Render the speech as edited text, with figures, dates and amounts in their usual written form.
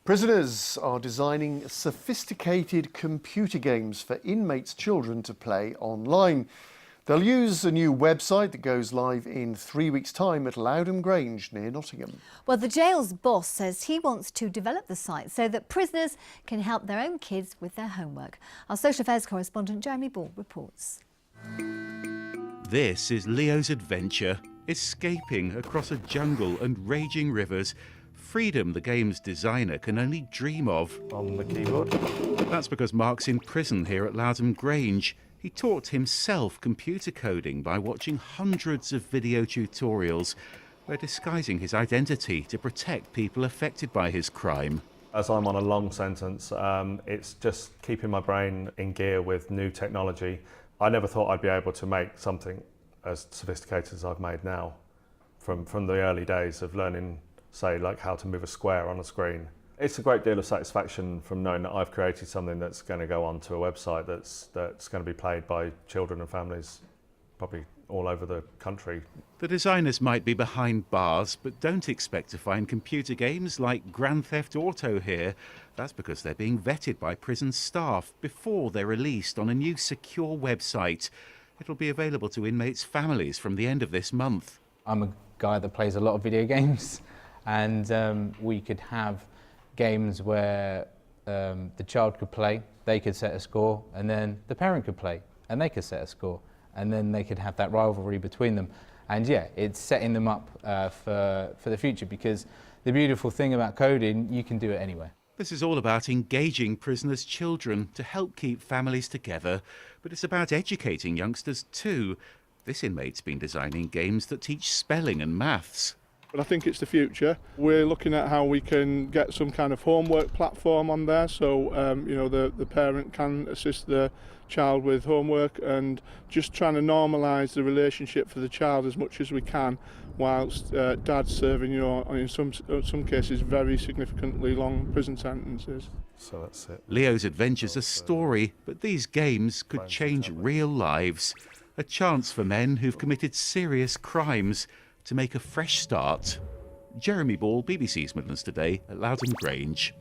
Prisoners are designing sophisticated computer games for inmates' children to play online. They'll use a new website that goes live in 3 weeks' time at Lowdham Grange near Nottingham. Well, the jail's boss says he wants to develop the site so that prisoners can help their own kids with their homework. Our social affairs correspondent Jeremy Ball reports. This is Leo's adventure, escaping across a jungle and raging rivers. Freedom the game's designer can only dream of. On the keyboard. That's because Mark's in prison here at Lowdham Grange. He taught himself computer coding by watching hundreds of video tutorials where disguising his identity to protect people affected by his crime. As I'm on a long sentence, it's just keeping my brain in gear with new technology. I never thought I'd be able to make something as sophisticated as I've made now from the early days of learning, say, like how to move a square on a screen. It's a great deal of satisfaction from knowing that I've created something that's going to go onto a website that's going to be played by children and families probably all over the country. The designers might be behind bars, but don't expect to find computer games like Grand Theft Auto here. That's because they're being vetted by prison staff before they're released on a new secure website. It'll be available to inmates' families from the end of this month. I'm a guy that plays a lot of video games, and we could have games where the child could play, they could set a score, and then the parent could play and they could set a score, and then they could have that rivalry between them. And yeah, it's setting them up for the future, because the beautiful thing about coding, you can do it anywhere. This is all about engaging prisoners' children to help keep families together, but it's about educating youngsters too. This inmate's been designing games that teach spelling and maths. But I think it's the future. We're looking at how we can get some kind of homework platform on there, so the parent can assist the child with homework, and just trying to normalise the relationship for the child as much as we can, whilst dad's serving, in some cases, very significantly long prison sentences. So that's it. Leo's adventure's a story, but these games could change real lives. A chance for men who've committed serious crimes to make a fresh start. Jeremy Ball, BBC's Midlands Today at Lowdham Grange.